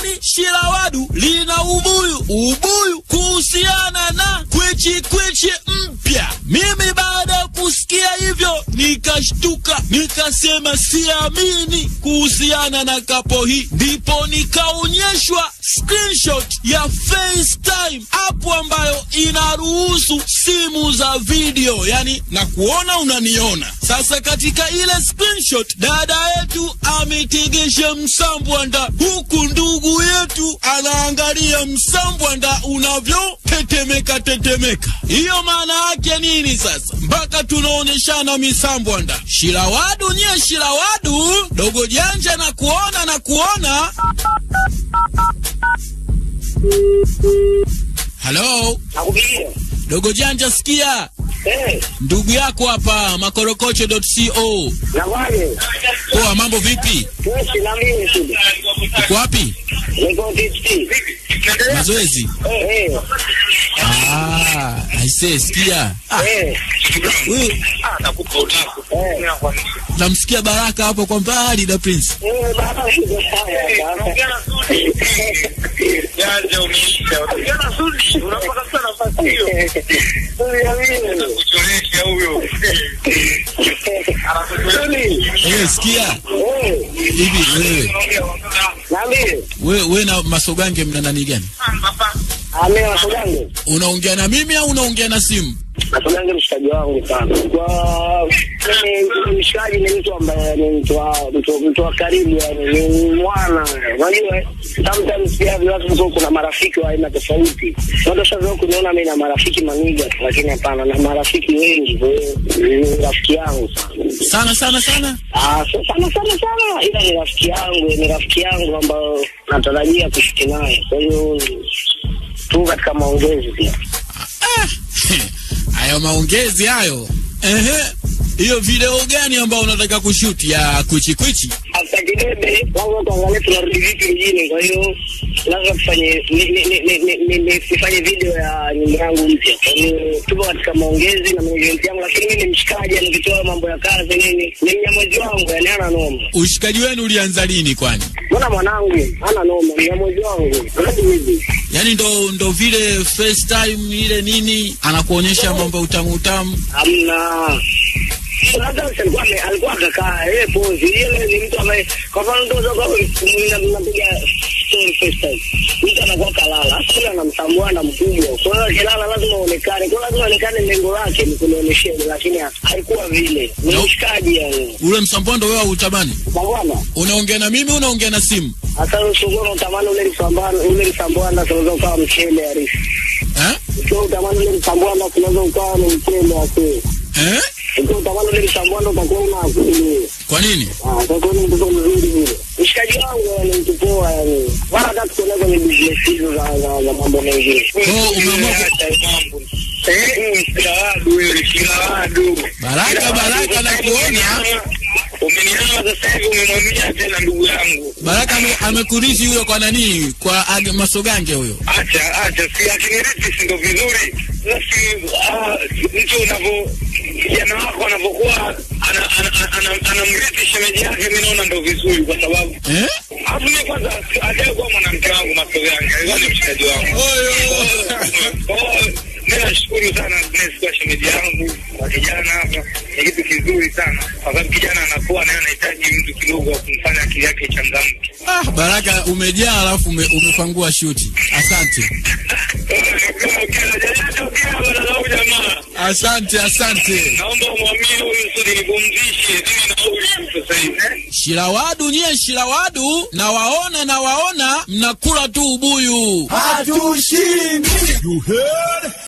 yani Shirawadu lina ubuyu kuhusiana na kwichi mpya. Mimi baada ya kusikia hivyo nikashtuka, nikasema siamini kuhusiana na kapo hii. Ndipo nikaonyeshwa screenshot ya FaceTime, app ambayo inaruhusu simu za video, yani na kuona unaniona. Sasa katika ile screenshot dada yetu ametegesha msambwanda, huku ndugu yetu anaangalia msambwanda unavyo tetemeka. Hiyo maana yake nini sasa? Mpaka tunaoneshana misambwanda. Shirawadu nye Shirawadu, dogo janja na kuona. Hello? Dogo janja sikia. Ndugu yako hapa makorokocho.co. Poa, mambo vipi? Uko wapi? Mazoezi? Aise sikia. Namsikia Baraka hapo kwa mbali da Prince. Janja umeisha. Unapaka sana nafasi hiyo. Kuchoresha huyo. Sikia. Hivi wewe na Masogange mna nani gani? Mimi Masogange. Unaongea na mimi au unaongea na simu? Masogange mshikaji wangu sana. Kwa mimi mshikaji ni mtu ambaye ni mtu wa karibu, yani ni mwana. Unajua sometimes pia watu kuna marafiki wa aina tofauti. Watu shazoea kuniona mimi na marafiki maniga, lakini hapana, na marafiki wengi. Ni rafiki yangu sana. Sana. Sana. Ila ni rafiki yangu ambao natarajia kushika naye. Kwa hiyo tu katika maongezi pia. Hayo maongezi hayo. Hiyo video gani ambayo unataka kushoot ya kwichi? Hata kidebe, wao tuangalie tunarudi vipi mjini. Kwa hiyo lazima nifanye video ya nyimbo yangu mpya. Kwa hiyo tupo katika maongezi na management yangu, lakini mimi ni mshikaji, nikitoa mambo ya kazi nini. Ni mnyamwezi wangu, yani hana noma. Ushikaji wenu ulianza lini kwani? Mbona mwanangu hana noma, ni mnyamwezi wangu. Yani ndo vile FaceTime ile nini anakuonyesha mambo utamu. Hamna. Labda alikuwa kakaa pose ile ni mtu ambaye kwa mfano ndio mnapiga story FaceTime. Mtu anakuwa kalala, sasa anamtambua na mkubwa. Kwa hiyo kilala lazima aonekane. Kwa lazima aonekane lengo lake ni kunionyesha, lakini haikuwa vile. Ni mshikaji yani. Ule msambwando wewe utamani? Bwana. Unaongea na mimi unaongea na simu? Hata usogoro utamani ule msambwando tunaweza ukawa mchele arifu. Sio utamani ule msambwando tunaweza ukawa ni mchele asiye. Ndio tamano ile shambano utakuwa una akili. Kwa nini? Kwa kweli mtu mzuri vile. Mshikaji wangu ni mtu poa yani. Wala hata tunaanza ni business hizo za mambo mengine. Umeamua mambo. Shirawadu. Baraka na kuona. Umeniona sasa hivi umemwambia tena ndugu yangu. Baraka amekurithi huyo kwa nani? Kwa Masogange huyo. Acha si akinirithi ndio vizuri. Mtu kijana wako anapokuwa anamrithi shemeji yake, mimi naona ndio vizuri kwa sababu hapo mimi kwanza hajakuwa mwanamke wangu Masogange, alikuwa ni mshikaji wangu. Mimi nashukuru sana kwa shemeji yangu kwa kijana hapa. Ni kitu kizuri sana kwa sababu kijana anakuwa naye anahitaji mtu kidogo wa kumfanya akili yake ichangamke. Baraka umejaa alafu umepangua shuti. Asante. Asante. Naomba muamini huyu sio nipumzishe mimi na huyu sasa hivi. Shirawadu na waona mnakula tu ubuyu. Hatushindi.